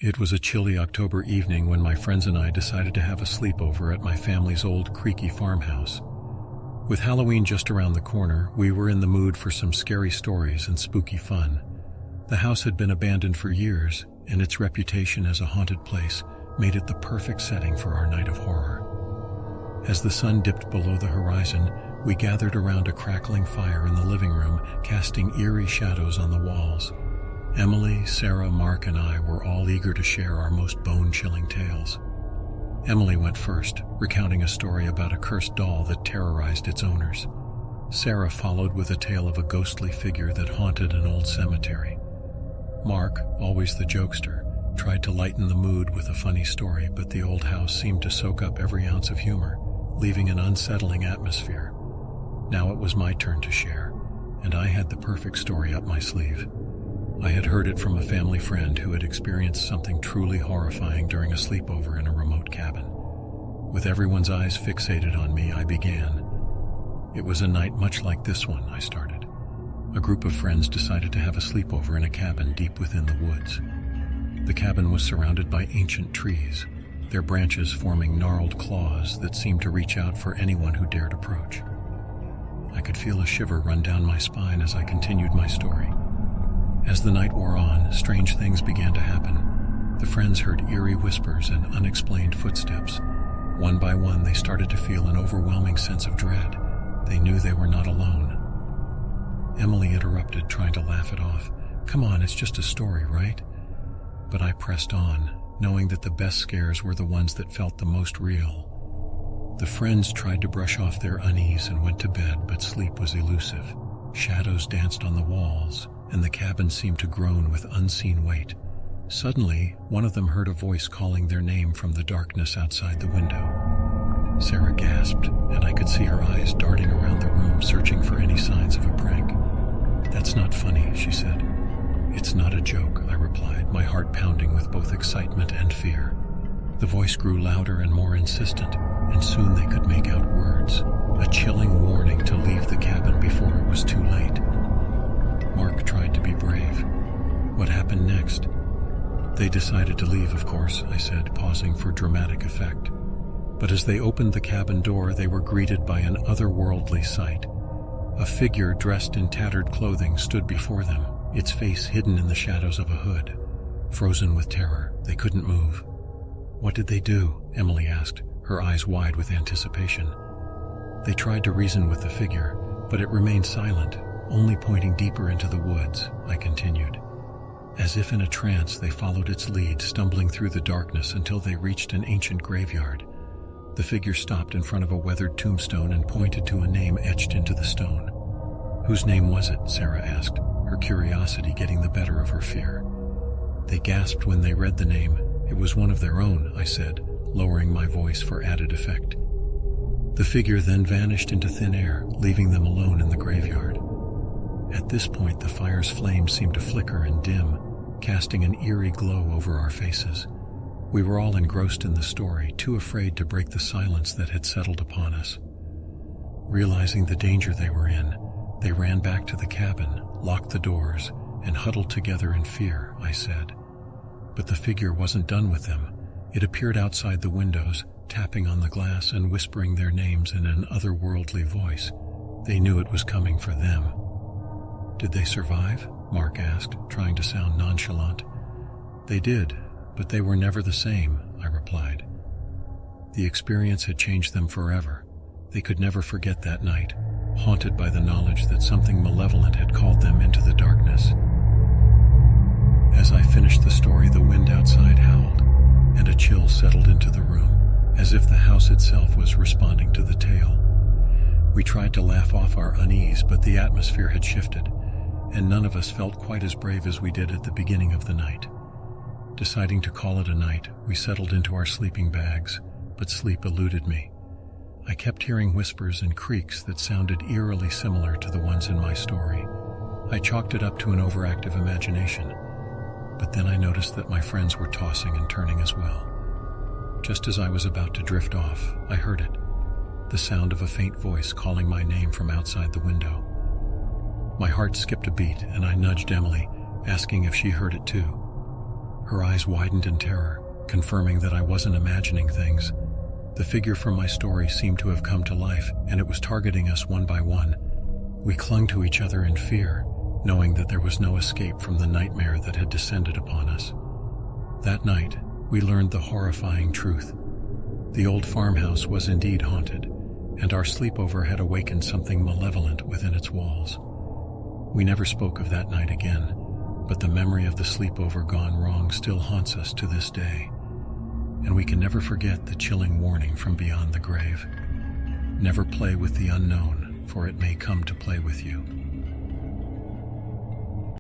It was a chilly October evening when my friends and I decided to have a sleepover at my family's old creaky farmhouse. With Halloween just around the corner, we were in the mood for some scary stories and spooky fun. The house had been abandoned for years, and its reputation as a haunted place made it the perfect setting for our night of horror. As the sun dipped below the horizon, we gathered around a crackling fire in the living room, casting eerie shadows on the walls. Emily, Sarah, Mark, and I were all eager to share our most bone-chilling tales. Emily went first, recounting a story about a cursed doll that terrorized its owners. Sarah followed with a tale of a ghostly figure that haunted an old cemetery. Mark, always the jokester, tried to lighten the mood with a funny story, but the old house seemed to soak up every ounce of humor, leaving an unsettling atmosphere. Now it was my turn to share, and I had the perfect story up my sleeve. I had heard it from a family friend who had experienced something truly horrifying during a sleepover in a remote cabin. With everyone's eyes fixated on me, I began. It was a night much like this one, I started. A group of friends decided to have a sleepover in a cabin deep within the woods. The cabin was surrounded by ancient trees, their branches forming gnarled claws that seemed to reach out for anyone who dared approach. I could feel a shiver run down my spine as I continued my story. As the night wore on, strange things began to happen. The friends heard eerie whispers and unexplained footsteps. One by one, they started to feel an overwhelming sense of dread. They knew they were not alone. Emily interrupted, trying to laugh it off. "Come on, it's just a story, right?" But I pressed on, knowing that the best scares were the ones that felt the most real. The friends tried to brush off their unease and went to bed, but sleep was elusive. Shadows danced on the walls, and the cabin seemed to groan with unseen weight. Suddenly, one of them heard a voice calling their name from the darkness outside the window. Sarah gasped, and I could see her eyes darting around the room, searching for any signs of a prank. "That's not funny," she said. "It's not a joke," I replied, my heart pounding with both excitement and fear. The voice grew louder and more insistent, and soon they could make out words, a chilling warning to leave the cabin before it was too late. Mark tried to be brave. "What happened next?" "They decided to leave, of course," I said, pausing for dramatic effect. But as they opened the cabin door, they were greeted by an otherworldly sight. A figure dressed in tattered clothing stood before them, its face hidden in the shadows of a hood. Frozen with terror, they couldn't move. "What did they do?" Emily asked, her eyes wide with anticipation. "They tried to reason with the figure, but it remained silent, only pointing deeper into the woods," I continued. As if in a trance, they followed its lead, stumbling through the darkness until they reached an ancient graveyard. The figure stopped in front of a weathered tombstone and pointed to a name etched into the stone. "Whose name was it?" Sarah asked, her curiosity getting the better of her fear. They gasped when they read the name. "It was one of their own," I said, lowering my voice for added effect. The figure then vanished into thin air, leaving them alone in the graveyard. At this point, the fire's flames seemed to flicker and dim, casting an eerie glow over our faces. We were all engrossed in the story, too afraid to break the silence that had settled upon us. Realizing the danger they were in, they ran back to the cabin, locked the doors, and huddled together in fear, I said. But the figure wasn't done with them. It appeared outside the windows, tapping on the glass and whispering their names in an otherworldly voice. They knew it was coming for them. "Did they survive?" Mark asked, trying to sound nonchalant. "They did, but they were never the same," I replied. The experience had changed them forever. They could never forget that night, haunted by the knowledge that something malevolent had called them into the darkness. As I finished the story, the wind outside howled, and a chill settled into the room, as if the house itself was responding to the tale. We tried to laugh off our unease, but the atmosphere had shifted, and none of us felt quite as brave as we did at the beginning of the night. Deciding to call it a night, we settled into our sleeping bags, but sleep eluded me. I kept hearing whispers and creaks that sounded eerily similar to the ones in my story. I chalked it up to an overactive imagination, but then I noticed that my friends were tossing and turning as well. Just as I was about to drift off, I heard it, the sound of a faint voice calling my name from outside the window. My heart skipped a beat, and I nudged Emily, asking if she heard it too. Her eyes widened in terror, confirming that I wasn't imagining things. The figure from my story seemed to have come to life, and it was targeting us one by one. We clung to each other in fear, knowing that there was no escape from the nightmare that had descended upon us. That night, we learned the horrifying truth. The old farmhouse was indeed haunted, and our sleepover had awakened something malevolent within its walls. We never spoke of that night again, but the memory of the sleepover gone wrong still haunts us to this day. And we can never forget the chilling warning from beyond the grave. Never play with the unknown, for it may come to play with you.